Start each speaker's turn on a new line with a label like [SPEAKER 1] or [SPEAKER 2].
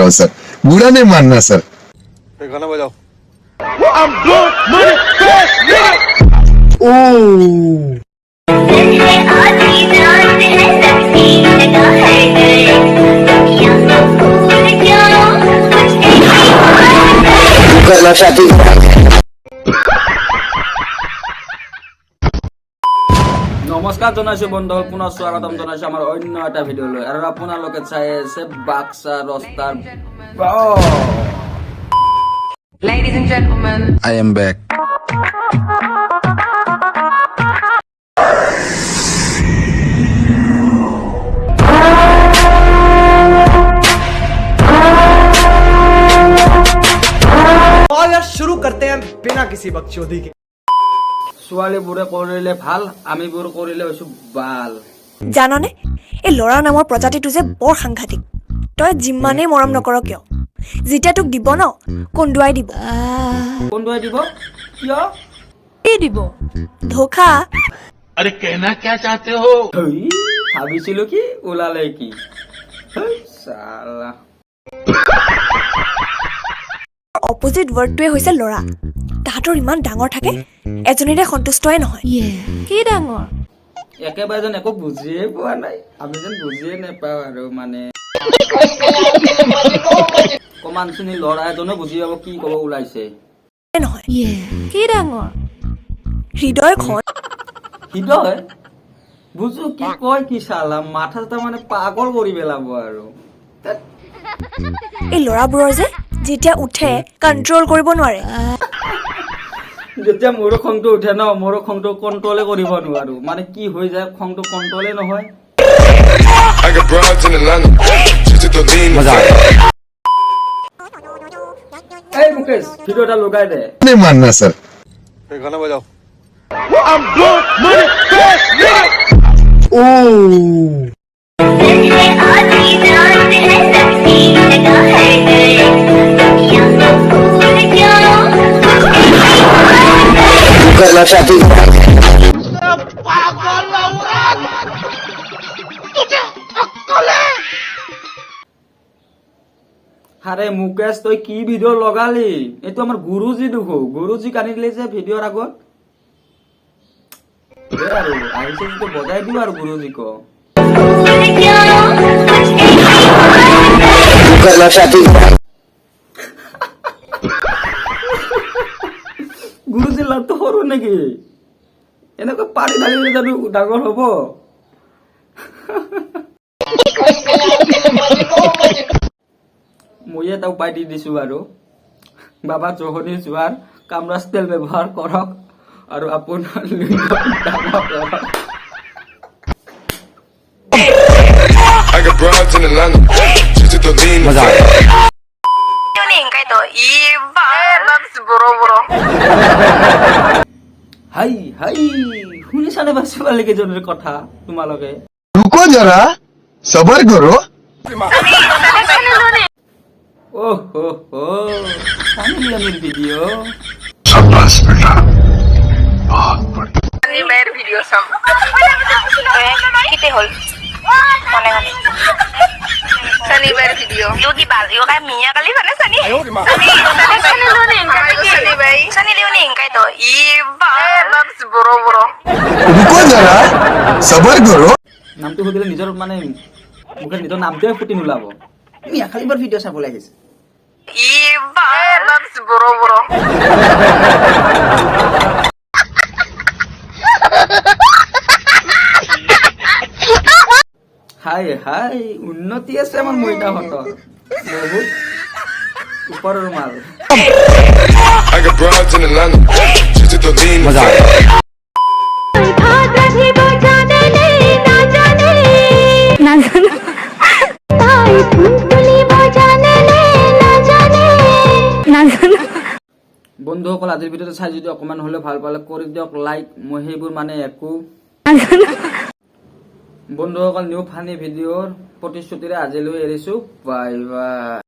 [SPEAKER 1] रहा हूँ सर, बुरा नहीं मानना सर।
[SPEAKER 2] गाना बजाओ।
[SPEAKER 3] करना चाहती हूँ।
[SPEAKER 4] নমস্কাৰ জনাইছো বন্ধু, পুনৰ স্বাগতম জনাইছো আমাৰ অন্য এটা ভিডিঅ'লৈ। আৰু আপোনালোকে চাই আছে Baksa ৰস্তাৰ
[SPEAKER 5] Ladies and gentlemen,
[SPEAKER 1] I am back.
[SPEAKER 6] और यार शुरू करते हैं बिना किसी बकचोदी के।
[SPEAKER 4] ছোৱালীবোৰে কৰিলে ভাল, আমিবোৰ কৰিলে হৈছো বাল।
[SPEAKER 7] জাননে এই ল'ৰা নামৰ প্ৰজাতিটো যে বৰ সাংঘাতিক। তই যিমানেই মৰম নকৰ কিয়, যেতিয়া তোক দিব ন কন্দুৱাই দিব।
[SPEAKER 4] কোনটোৱে দিব? কিয়?
[SPEAKER 7] এই দিব ধোকা।
[SPEAKER 4] হেই, ভাবিছিলো কি ওলালে কি। হেই, চালা।
[SPEAKER 7] অপজিট ৱৰ্ডটোৱে হৈছে ল'ৰা। তাহাঁতৰ ইমান ডাঙৰ থাকে, এজনীৰে সন্তুষ্টই নহয়। কি ডাঙৰ?
[SPEAKER 4] একেবাৰে যেন একো বুজিয়ে পোৱা নাই, আমি যেন বুজিয়ে নাপাওঁ আৰু মানে অকমান শ্ৰেণীৰ ল'ৰা এজনে বুজি পাব কি ক'ব ওলাইছে।
[SPEAKER 7] নহয় কি ডাঙৰ? হৃদয়খন
[SPEAKER 4] হৃদয় বুজো কি কয় কি চালা, মাথা মানে পাগল কৰি পেলাব আৰু।
[SPEAKER 7] এই ল'ৰাবোৰৰ যে যেতিয়া উঠে কণ্ট্ৰল কৰিব নোৱাৰে।
[SPEAKER 4] যেতিয়া মোৰো খংটো উঠে ন, মোৰো খংটো কণ্ট্ৰলে কৰিব নোৱাৰো, মানে কি হৈ যায় খংটো কণ্ট্ৰলে নহয়।
[SPEAKER 1] I got broads in Atlanta, just to lean.
[SPEAKER 4] এই মুকেশ, ভিডিঅ' এটা লগাই দে।
[SPEAKER 1] नहीं मानना सर।
[SPEAKER 2] गाना बजाओ।
[SPEAKER 3] करना चाहती हूँ।
[SPEAKER 4] আরে মুকেশ, তই কি ভিডিঅ' লগালি? এইটো আমাৰ গুৰুজী দেখো, গুৰুজীক আনি দিলে যে ভিডিঅ'ৰ আগত। দে আৰু আহিছে যদি বজাই দিওঁ আৰু গুৰুজীক।
[SPEAKER 3] करना चाहती हूँ।
[SPEAKER 4] গুৰুজীৰ লাভটো সৰু নেকি? এনেকৈ পাৰি ঢালিলে জানো ডাঙৰ হ'ব? মই এটা উপায় দি দিছো আৰু, বাবা জহনী যোৱাৰ কামৰাজ তেল ব্যৱহাৰ কৰক আৰু আপোনাৰ লিংগ ডাঙৰ কৰক।
[SPEAKER 1] I got broads in Atlanta, just to lean.
[SPEAKER 4] হাই হাই, শুনিছানে বা ছোৱালীকেইজনীৰ কথা তোমালোকে?
[SPEAKER 1] रुको जरा, सबर करो।
[SPEAKER 4] Oh ho ho, সানি লিওনির ভিডিও।
[SPEAKER 5] শনিবারের ভিডিও চাম। কিতে হল শনিবাৰ ভিডিও ইউকি বাল ইউ কাই মিয়া কালি মানে সনি সনি লিওনি ইনকাই তো ই বাবস বড় বড়
[SPEAKER 1] रुको जरा, सबर करो।
[SPEAKER 4] নামটো সুধিলে নিজৰ মানে মুখে নিজৰ নামটোৱে ফুটি নোলাব। মিয়া খালিবাৰ ভিডিঅ' চাবলৈ আহিছে।
[SPEAKER 5] ই বাবস বড় বড়
[SPEAKER 4] হাই হাই, উন্নতি আছে আমাৰ মইনাহঁতৰ, বহুত ওপৰৰ মাল।
[SPEAKER 1] I got broads in Atlanta, just to lean.
[SPEAKER 4] বন্ধুসকল, আজিৰ ভিডিঅ'টো চাই যদি অকমান হ'লেও ভাল পালে কৰি দিয়ক লাইক। মই সেইবোৰ মানে একো বন্ধুসকল, নিউ ফানি ভিডিঅ'ৰ প্ৰতিশ্ৰুতিৰে আজিলৈ এৰিছো। Bye bye.